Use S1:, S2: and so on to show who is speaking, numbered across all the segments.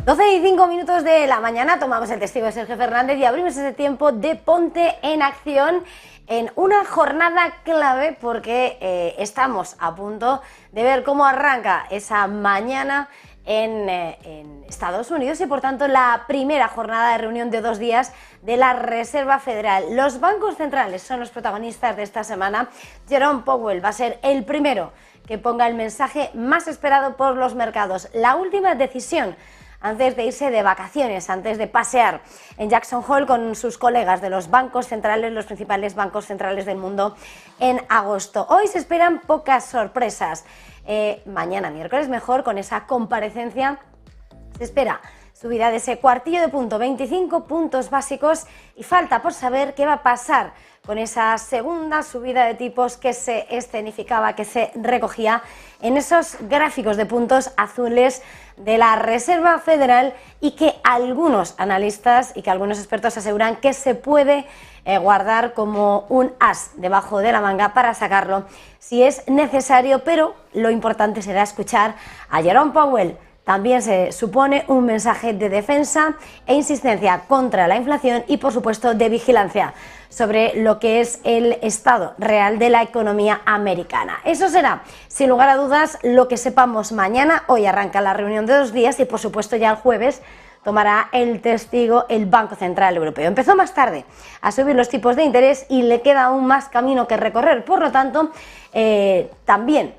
S1: 12:05 de la mañana, tomamos el testigo de Sergio Fernández y abrimos ese tiempo de Ponte en Acción en una jornada clave porque estamos a punto de ver cómo arranca esa mañana en Estados Unidos y por tanto la primera jornada de reunión de 2 días de la Reserva Federal. Los bancos centrales son los protagonistas de esta semana. Jerome Powell va a ser el primero que ponga el mensaje más esperado por los mercados, la última decisión antes de irse de vacaciones, antes de pasear en Jackson Hole con sus colegas de los bancos centrales, los principales bancos centrales del mundo en agosto. Hoy se esperan pocas sorpresas. Mañana miércoles mejor, con esa comparecencia se espera subida de ese cuartillo de punto, 25 puntos básicos, y falta por saber qué va a pasar con esa segunda subida de tipos que se escenificaba, que se recogía en esos gráficos de puntos azules de la Reserva Federal y que algunos analistas y que algunos expertos aseguran que se puede guardar como un as debajo de la manga para sacarlo si es necesario, pero lo importante será escuchar a Jerome Powell. También se supone un mensaje de defensa e insistencia contra la inflación y, por supuesto, de vigilancia sobre lo que es el estado real de la economía americana. Eso será, sin lugar a dudas, lo que sepamos mañana. Hoy arranca la reunión de 2 días y, por supuesto, ya el jueves tomará el testigo el Banco Central Europeo. Empezó más tarde a subir los tipos de interés y le queda aún más camino que recorrer. Por lo tanto, también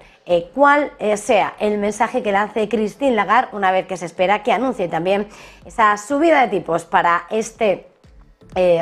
S1: cuál sea el mensaje que lance Christine Lagarde una vez que se espera que anuncie también esa subida de tipos para este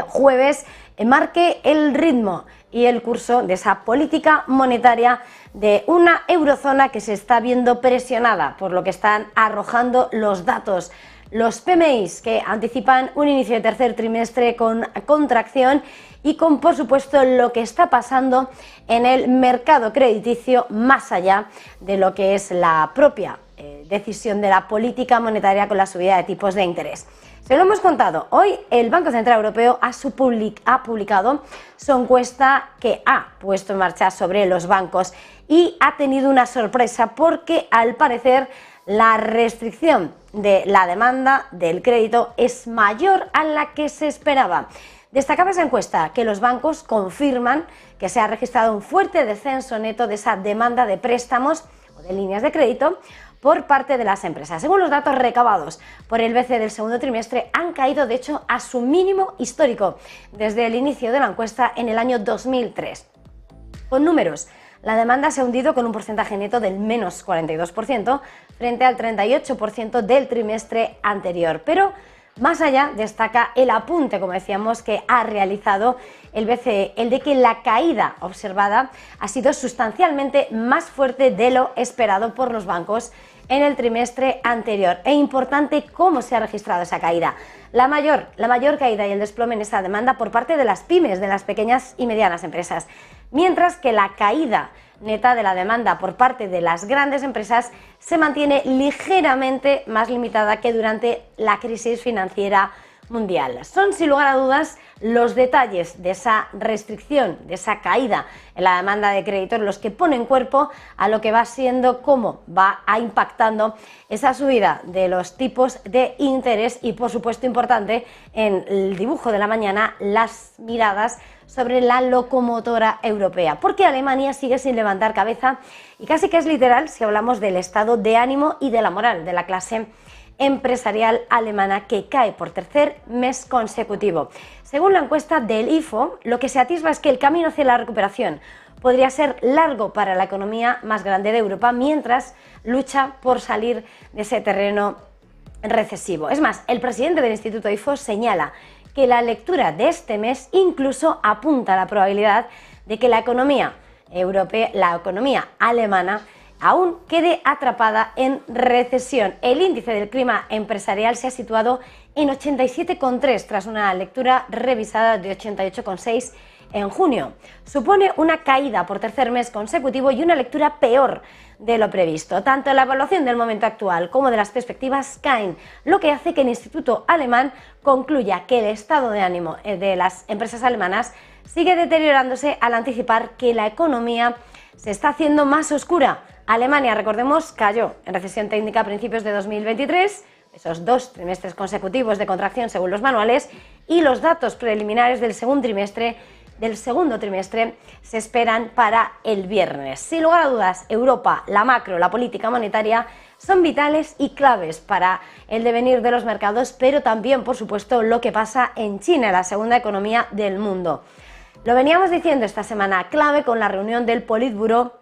S1: jueves, marque el ritmo y el curso de esa política monetaria de una eurozona que se está viendo presionada por lo que están arrojando los datos. Los PMIs que anticipan un inicio de tercer trimestre con contracción y con, por supuesto, lo que está pasando en el mercado crediticio más allá de lo que es la propia decisión de la política monetaria con la subida de tipos de interés. Se lo hemos contado, hoy el Banco Central Europeo ha publicado su encuesta que ha puesto en marcha sobre los bancos y ha tenido una sorpresa porque al parecer la restricción de la demanda del crédito es mayor a la que se esperaba. Destacaba esa encuesta que los bancos confirman que se ha registrado un fuerte descenso neto de esa demanda de préstamos o de líneas de crédito por parte de las empresas. Según los datos recabados por el BCE del segundo trimestre, han caído de hecho a su mínimo histórico desde el inicio de la encuesta en el año 2003. Con números, la demanda se ha hundido con un porcentaje neto del menos 42% frente al 38% del trimestre anterior. Pero más allá destaca el apunte, como decíamos, que ha realizado el BCE, el de que la caída observada ha sido sustancialmente más fuerte de lo esperado por los bancos en el trimestre anterior. E importante cómo se ha registrado esa caída. La mayor caída y el desplome en esta demanda por parte de las pymes, de las pequeñas y medianas empresas, mientras que la caída neta de la demanda por parte de las grandes empresas se mantiene ligeramente más limitada que durante la crisis financiera mundial. Son, sin lugar a dudas, los detalles de esa restricción, de esa caída en la demanda de crédito los que ponen cuerpo a lo que va siendo, cómo va impactando esa subida de los tipos de interés y, por supuesto, importante en el dibujo de la mañana, las miradas sobre la locomotora europea, porque Alemania sigue sin levantar cabeza y casi que es literal si hablamos del estado de ánimo y de la moral de la clase empresarial alemana, que cae por tercer mes consecutivo. Según la encuesta del IFO, lo que se atisba es que el camino hacia la recuperación podría ser largo para la economía más grande de Europa mientras lucha por salir de ese terreno recesivo. Es más, el presidente del Instituto IFO señala que la lectura de este mes incluso apunta a la probabilidad de que la economía europea, la economía alemana, aún quede atrapada en recesión. El índice del clima empresarial se ha situado en 87,3 tras una lectura revisada de 88,6 en junio. Supone una caída por tercer mes consecutivo y una lectura peor de lo previsto. Tanto la evaluación del momento actual como de las perspectivas caen, lo que hace que el Instituto Alemán concluya que el estado de ánimo de las empresas alemanas sigue deteriorándose al anticipar que la economía se está haciendo más oscura Alemania, recordemos, cayó en recesión técnica a principios de 2023, esos 2 trimestres consecutivos de contracción según los manuales, y los datos preliminares del segundo trimestre se esperan para el viernes. Sin lugar a dudas, Europa, la macro, la política monetaria son vitales y claves para el devenir de los mercados, pero también, por supuesto, lo que pasa en China, la segunda economía del mundo. Lo veníamos diciendo esta semana, clave con la reunión del Politburó,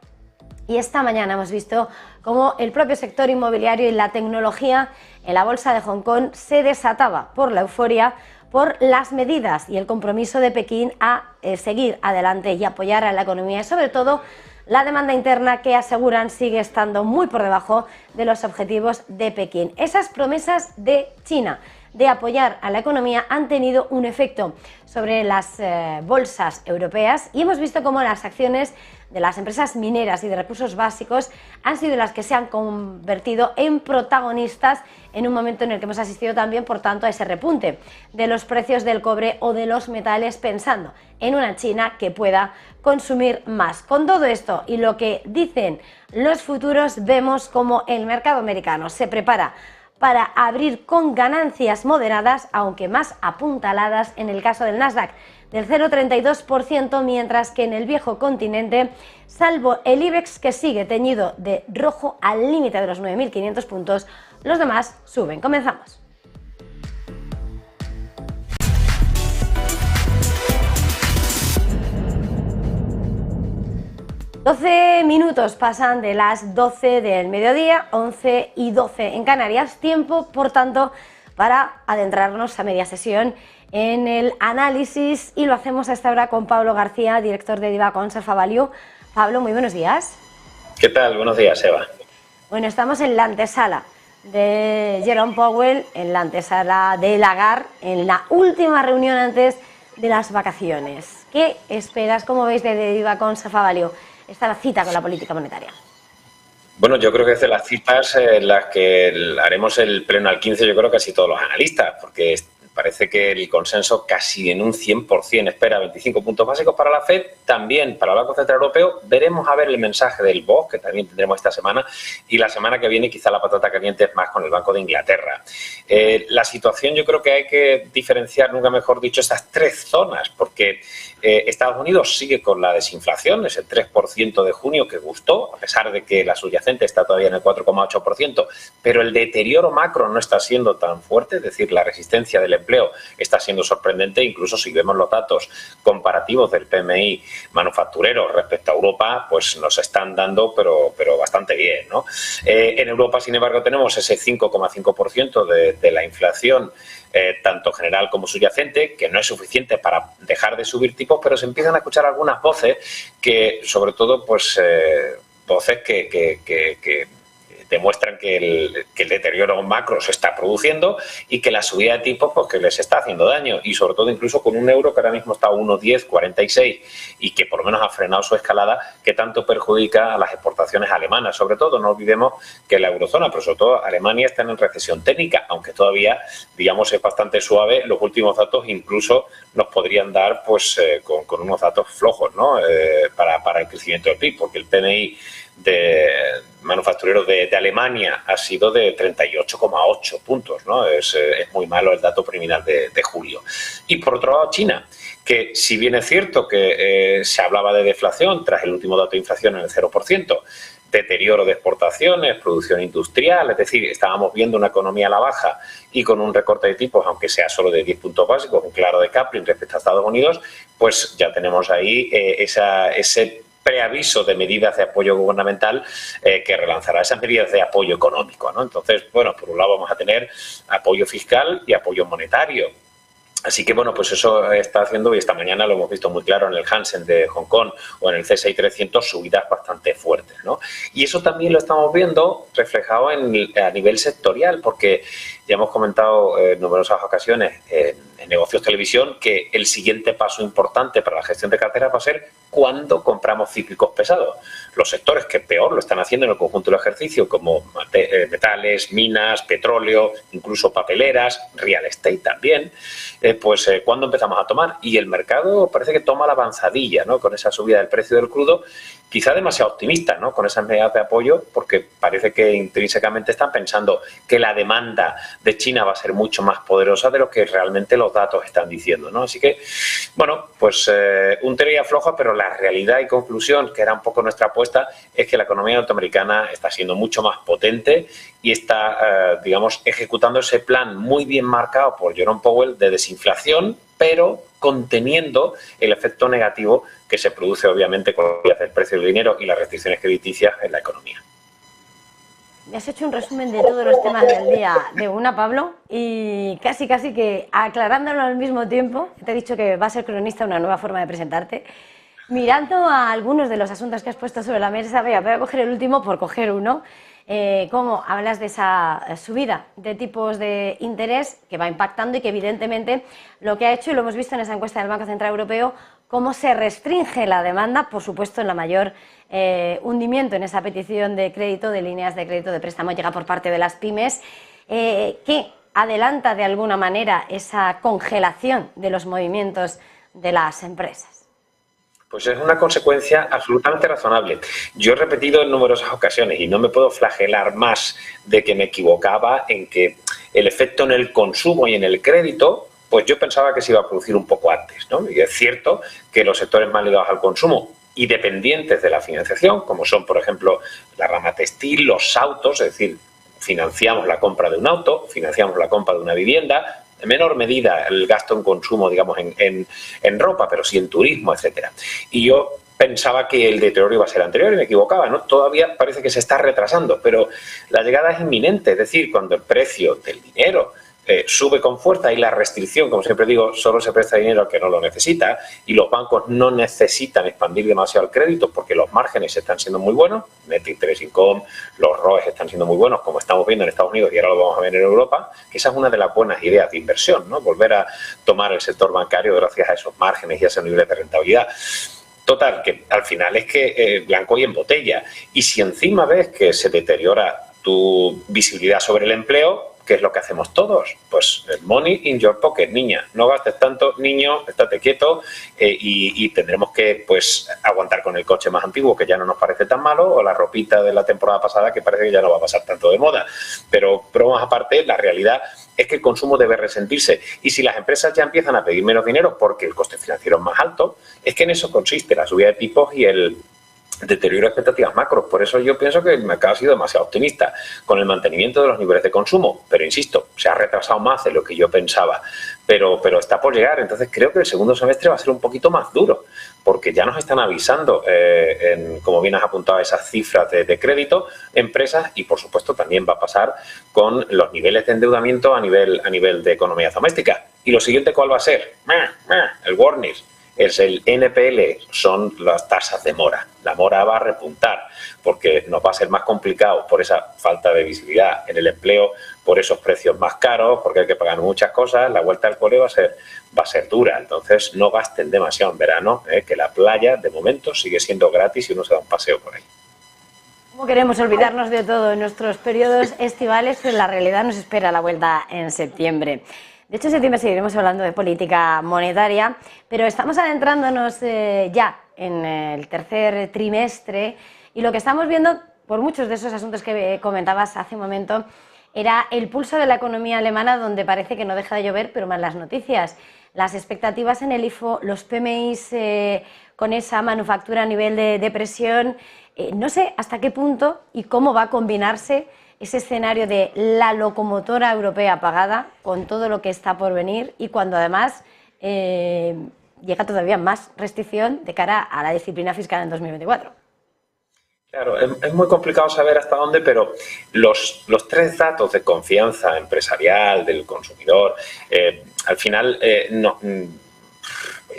S1: y esta mañana hemos visto cómo el propio sector inmobiliario y la tecnología en la bolsa de Hong Kong se desataba por la euforia, por las medidas y el compromiso de Pekín a seguir adelante y apoyar a la economía y sobre todo la demanda interna que aseguran sigue estando muy por debajo de los objetivos de Pekín. Esas promesas de China de apoyar a la economía han tenido un efecto sobre las bolsas europeas y hemos visto cómo las acciones de las empresas mineras y de recursos básicos han sido las que se han convertido en protagonistas en un momento en el que hemos asistido también, por tanto, a ese repunte de los precios del cobre o de los metales, pensando en una China que pueda consumir más. Con todo esto y lo que dicen los futuros, vemos cómo el mercado americano se prepara para abrir con ganancias moderadas, aunque más apuntaladas en el caso del Nasdaq, del 0,32%, mientras que en el viejo continente, salvo el IBEX que sigue teñido de rojo al límite de los 9.500 puntos, los demás suben. Comenzamos. ...12 minutos pasan de las 12 del mediodía, 11:12 en Canarias, tiempo, por tanto, para adentrarnos a media sesión en el análisis, y lo hacemos a esta hora con Pablo García, director de Diva Conserva Value. Pablo, muy buenos días.
S2: ¿Qué tal? Buenos días, Eva.
S1: Bueno, estamos en la antesala de Jerome Powell, en la antesala de Lagarde, en la última reunión antes de las vacaciones. ¿Qué esperas, cómo veis de Diva Conserva Value esta cita con la política monetaria?
S2: Bueno, yo creo que es de las citas en las que haremos el pleno al 15, yo creo casi todos los analistas, porque parece que el consenso casi en un 100% espera 25 puntos básicos para la FED, también para el Banco Central Europeo. Veremos a ver el mensaje del BOE, que también tendremos esta semana, y la semana que viene quizá la patata caliente es más con el Banco de Inglaterra. La situación, yo creo que hay que diferenciar, nunca mejor dicho, estas 3 zonas, porque Estados Unidos sigue con la desinflación, ese 3% de junio que gustó, a pesar de que la subyacente está todavía en el 4,8%, pero el deterioro macro no está siendo tan fuerte, es decir, la resistencia del empleo está siendo sorprendente. Incluso si vemos los datos comparativos del PMI manufacturero respecto a Europa, pues nos están dando pero bastante bien, ¿no? En Europa, sin embargo, tenemos ese 5,5% de la inflación, tanto general como subyacente, que no es suficiente para dejar de subir tipos, pero se empiezan a escuchar algunas voces que, sobre todo, pues voces que demuestran que el deterioro macro se está produciendo y que la subida de tipos pues que les está haciendo daño, y sobre todo incluso con un euro que ahora mismo está a 1,1046 y que por lo menos ha frenado su escalada, que tanto perjudica a las exportaciones alemanas. Sobre todo, no olvidemos que la eurozona, pero sobre todo Alemania, está en recesión técnica, aunque todavía, digamos, es bastante suave. Los últimos datos incluso nos podrían dar pues con unos datos flojos, ¿no? Para el crecimiento del PIB, porque el PMI de manufactureros de Alemania ha sido de 38,8 puntos, ¿no? Es muy malo el dato preliminar de julio. Y por otro lado, China, que si bien es cierto que se hablaba de deflación tras el último dato de inflación en el 0%, deterioro de exportaciones, producción industrial, es decir, estábamos viendo una economía a la baja y con un recorte de tipos, aunque sea solo de 10 puntos básicos, un claro decoupling respecto a Estados Unidos, pues ya tenemos ahí ese preaviso de medidas de apoyo gubernamental que relanzará esas medidas de apoyo económico, ¿no? Entonces, bueno, por un lado vamos a tener apoyo fiscal y apoyo monetario. Así que, bueno, pues eso está haciendo, y esta mañana lo hemos visto muy claro en el Hansen de Hong Kong o en el CSI 300, subidas bastante fuertes, ¿no? Y eso también lo estamos viendo reflejado a nivel sectorial, porque ya hemos comentado en numerosas ocasiones en Negocios Televisión que el siguiente paso importante para la gestión de carteras va a ser cuando compramos cíclicos pesados. Los sectores que peor lo están haciendo en el conjunto del ejercicio, como metales, minas, petróleo, incluso papeleras, real estate también, ¿cuándo empezamos a tomar? Y el mercado parece que toma la avanzadilla, ¿no? Con esa subida del precio del crudo, quizá demasiado optimistas, ¿no?, con esas medidas de apoyo, porque parece que intrínsecamente están pensando que la demanda de China va a ser mucho más poderosa de lo que realmente los datos están diciendo, ¿no? Así que, bueno, pues un tira y afloja, pero la realidad y conclusión, que era un poco nuestra apuesta, es que la economía norteamericana está siendo mucho más potente y está, digamos, ejecutando ese plan muy bien marcado por Jerome Powell de desinflación, pero conteniendo el efecto negativo que se produce obviamente con el precio del dinero y las restricciones crediticias en la economía.
S1: Me has hecho un resumen de todos los temas del día de una, Pablo, y casi que aclarándolo al mismo tiempo, te he dicho que va a ser cronista una nueva forma de presentarte. Mirando a algunos de los asuntos que has puesto sobre la mesa, voy a coger el último por coger uno. Cómo hablas de esa subida de tipos de interés que va impactando y que evidentemente lo que ha hecho, y lo hemos visto en esa encuesta del Banco Central Europeo, cómo se restringe la demanda, por supuesto en la mayor hundimiento en esa petición de crédito, de líneas de crédito de préstamo llega por parte de las pymes, que adelanta de alguna manera esa congelación de los movimientos de las empresas.
S2: Pues es una consecuencia absolutamente razonable. Yo he repetido en numerosas ocasiones y no me puedo flagelar más de que me equivocaba en que el efecto en el consumo y en el crédito, pues yo pensaba que se iba a producir un poco antes, ¿no? Y es cierto que los sectores más ligados al consumo y dependientes de la financiación, como son, por ejemplo, la rama textil, los autos, es decir, financiamos la compra de un auto, financiamos la compra de una vivienda, en menor medida el gasto en consumo, digamos, en ropa, pero sí en turismo, etcétera. Y yo pensaba que el deterioro iba a ser anterior y me equivocaba, ¿no? Todavía parece que se está retrasando, pero la llegada es inminente, es decir, cuando el precio del dinero sube con fuerza y la restricción, como siempre digo, solo se presta dinero al que no lo necesita y los bancos no necesitan expandir demasiado el crédito porque los márgenes están siendo muy buenos, net interest income, los ROEs están siendo muy buenos, como estamos viendo en Estados Unidos y ahora lo vamos a ver en Europa, que esa es una de las buenas ideas de inversión, ¿no? Volver a tomar el sector bancario gracias a esos márgenes y a esos niveles de rentabilidad. Total, que al final es que blanco y en botella. Y si encima ves que se deteriora tu visibilidad sobre el empleo, ¿qué es lo que hacemos todos? Pues money in your pocket, niña. No gastes tanto, niño, estate quieto y tendremos que pues aguantar con el coche más antiguo que ya no nos parece tan malo o la ropita de la temporada pasada que parece que ya no va a pasar tanto de moda. Pero más aparte, la realidad es que el consumo debe resentirse y si las empresas ya empiezan a pedir menos dinero porque el coste financiero es más alto, es que en eso consiste la subida de tipos y el deterioro de expectativas macro. Por eso yo pienso que el mercado ha sido demasiado optimista con el mantenimiento de los niveles de consumo. Pero insisto, se ha retrasado más de lo que yo pensaba, pero está por llegar. Entonces creo que el segundo semestre va a ser un poquito más duro, porque ya nos están avisando, como bien has apuntado, esas cifras de crédito, empresas, y por supuesto también va a pasar con los niveles de endeudamiento a nivel de economía doméstica. Y lo siguiente, ¿cuál va a ser? El warning. Es el NPL, son las tasas de mora. La mora va a repuntar porque nos va a ser más complicado por esa falta de visibilidad en el empleo, por esos precios más caros, porque hay que pagar muchas cosas. La vuelta al cole va a ser dura. Entonces, no gasten demasiado en verano, que la playa, de momento, sigue siendo gratis y uno se da un paseo por ahí.
S1: ¿Cómo queremos olvidarnos de todo en nuestros periodos estivales? Pues la realidad nos espera la vuelta en septiembre. De hecho, en septiembre seguiremos hablando de política monetaria, pero estamos adentrándonos ya en el tercer trimestre y lo que estamos viendo, por muchos de esos asuntos que comentabas hace un momento, era el pulso de la economía alemana, donde parece que no deja de llover, pero más las noticias. Las expectativas en el IFO, los PMIs con esa manufactura a nivel de presión, no sé hasta qué punto y cómo va a combinarse ese escenario de la locomotora europea apagada con todo lo que está por venir y cuando además llega todavía más restricción de cara a la disciplina fiscal en 2024.
S2: Claro, es muy complicado saber hasta dónde, pero los tres datos de confianza empresarial del consumidor, al final,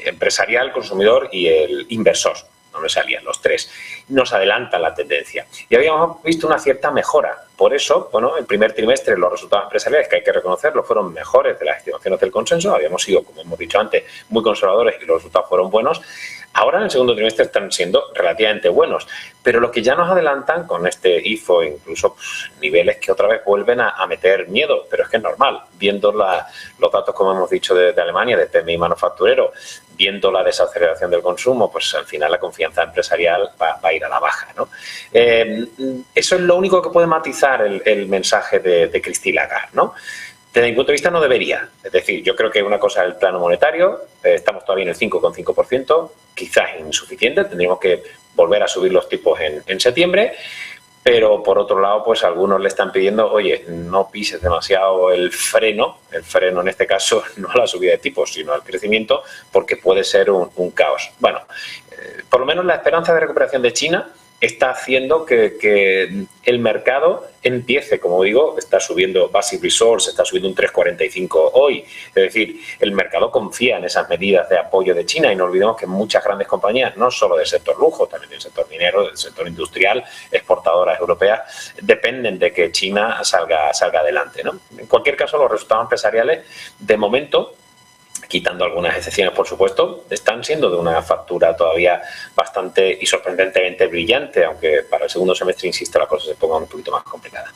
S2: empresarial, consumidor y el inversor, no me salían los tres, nos adelantan la tendencia. Y habíamos visto una cierta mejora. Por eso, bueno, el primer trimestre los resultados empresariales, que hay que reconocerlo, fueron mejores de las estimaciones del consenso. Habíamos sido, como hemos dicho antes, muy conservadores y los resultados fueron buenos. Ahora en el segundo trimestre están siendo relativamente buenos, pero lo que ya nos adelantan con este IFO, incluso niveles que otra vez vuelven a meter miedo, pero es que es normal, viendo los datos, como hemos dicho, de Alemania, de PMI manufacturero, viendo la desaceleración del consumo, pues al final la confianza empresarial va a ir ir a la baja, ¿no? Eso es lo único que puede matizar el mensaje de Christine Lagarde, ¿no? Desde mi punto de vista no debería. Es decir, yo creo que una cosa es el plano monetario, estamos todavía en el 5,5%, quizás insuficiente, tendríamos que volver a subir los tipos en septiembre, pero por otro lado, pues algunos le están pidiendo, oye, no pises demasiado el freno en este caso no a la subida de tipos, sino al crecimiento, porque puede ser un caos. Bueno, por lo menos la esperanza de recuperación de China está haciendo que el mercado empiece, como digo, está subiendo Basic Resource, está subiendo un 3,45 hoy. Es decir, el mercado confía en esas medidas de apoyo de China y no olvidemos que muchas grandes compañías, no solo del sector lujo, también del sector minero, del sector industrial, exportadoras europeas, dependen de que China salga adelante, ¿no? En cualquier caso, los resultados empresariales, de momento, quitando algunas excepciones, por supuesto, están siendo de una factura todavía bastante y sorprendentemente brillante, aunque para el segundo semestre, insisto, la cosa se ponga un poquito más complicada.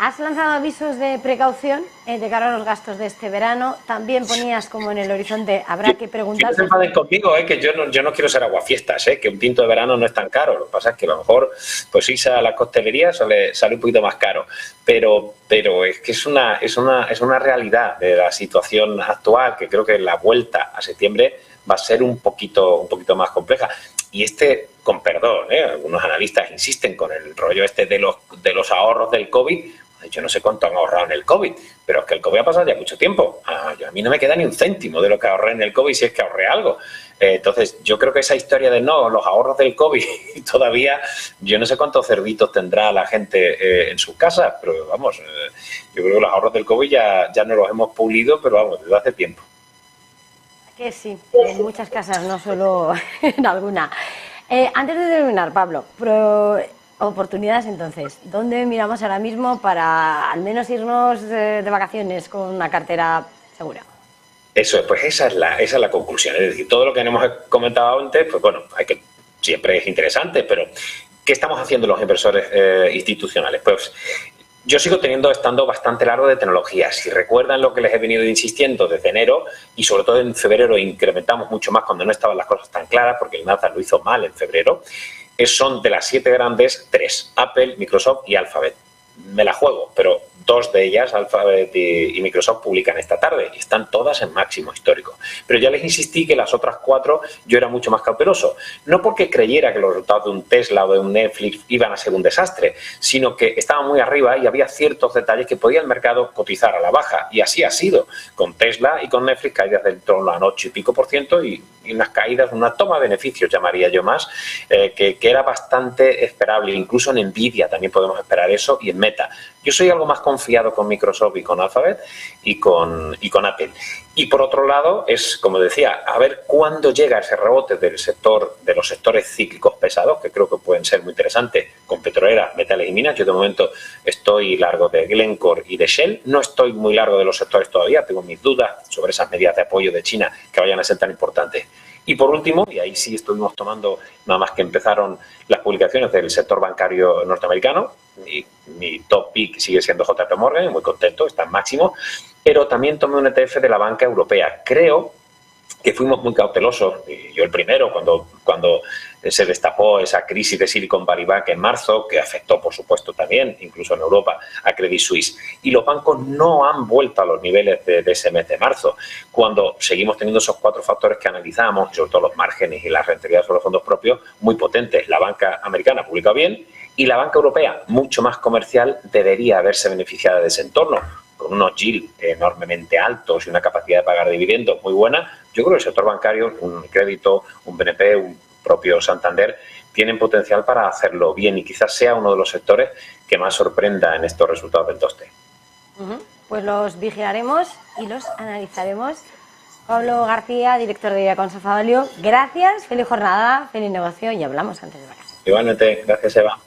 S1: ¿Has lanzado avisos de precaución de cara a los gastos de este verano? También ponías como en el horizonte, habrá que preguntar...
S2: No se enfaden conmigo, que yo no quiero ser aguafiestas, que un tinto de verano no es tan caro. Lo que pasa es que a lo mejor, pues irse a la costelería sale un poquito más caro. Pero es que es una realidad de la situación actual, que creo que la vuelta a septiembre va a ser un poquito más compleja. Y con perdón, algunos analistas insisten con el rollo de los ahorros del COVID. Yo no sé cuánto han ahorrado en el COVID, pero es que el COVID ha pasado ya mucho tiempo. A mí no me queda ni un céntimo de lo que ahorré en el COVID, si es que ahorré algo. Entonces, yo creo que esa historia de los ahorros del COVID, todavía, yo no sé cuántos cerditos tendrá la gente en sus casas, pero vamos, yo creo que los ahorros del COVID ya no los hemos pulido, pero vamos, desde hace tiempo.
S1: Que sí, en muchas casas, no solo en alguna. Antes de terminar, Pablo, oportunidades entonces. ¿Dónde miramos ahora mismo para al menos irnos de vacaciones con una cartera segura?
S2: Eso, pues esa es la conclusión. Es decir, todo lo que hemos comentado antes, pues bueno, siempre es interesante, pero ¿qué estamos haciendo los inversores institucionales? Pues yo sigo estando bastante largo de tecnología. Si recuerdan lo que les he venido insistiendo desde enero y sobre todo en febrero incrementamos mucho más cuando no estaban las cosas tan claras, porque el Nasdaq lo hizo mal en febrero, son de las 7 grandes, 3, Apple, Microsoft y Alphabet. Me la juego, pero 2 de ellas, Alphabet y Microsoft, publican esta tarde y están todas en máximo histórico. Pero ya les insistí que las otras 4 yo era mucho más cauteloso. No porque creyera que los resultados de un Tesla o de un Netflix iban a ser un desastre, sino que estaban muy arriba y había ciertos detalles que podía el mercado cotizar a la baja. Y así ha sido, con Tesla y con Netflix caídas del torno al 8 y pico por ciento y unas caídas, una toma de beneficios, llamaría yo más, que era bastante esperable. Incluso en Nvidia también podemos esperar eso y en Meta. Yo soy algo más confiado con Microsoft y con Alphabet y con Apple. Y por otro lado, es, como decía, a ver cuándo llega ese rebote de los sectores cíclicos pesados, que creo que pueden ser muy interesantes, con petrolera, metales y minas. Yo de momento estoy largo de Glencore y de Shell. No estoy muy largo de los sectores todavía, tengo mis dudas sobre esas medidas de apoyo de China que vayan a ser tan importantes. Y por último, y ahí sí estuvimos tomando, nada más que empezaron las publicaciones del sector bancario norteamericano, mi top pick sigue siendo JP Morgan, muy contento, está en máximo, pero también tomé un ETF de la banca europea. Creo que fuimos muy cautelosos, y yo el primero, cuando se destapó esa crisis de Silicon Valley Bank en marzo, que afectó, por supuesto, también, incluso en Europa, a Credit Suisse. Y los bancos no han vuelto a los niveles de ese mes de marzo, cuando seguimos teniendo esos 4 factores que analizamos, y sobre todo los márgenes y la rentabilidad sobre los fondos propios, muy potentes. La banca americana ha publicado bien, y la banca europea, mucho más comercial, debería haberse beneficiado de ese entorno, con unos yield enormemente altos y una capacidad de pagar dividendos muy buena. Yo creo que el sector bancario, un crédito, un BNP, un propio Santander, tienen potencial para hacerlo bien y quizás sea uno de los sectores que más sorprenda en estos resultados del TOSTE.
S1: Pues los vigilaremos y los analizaremos. Pablo García, director de Consa Favalio, gracias, feliz jornada, feliz negocio y hablamos antes de vacaciones.
S2: Igualmente, gracias Eva.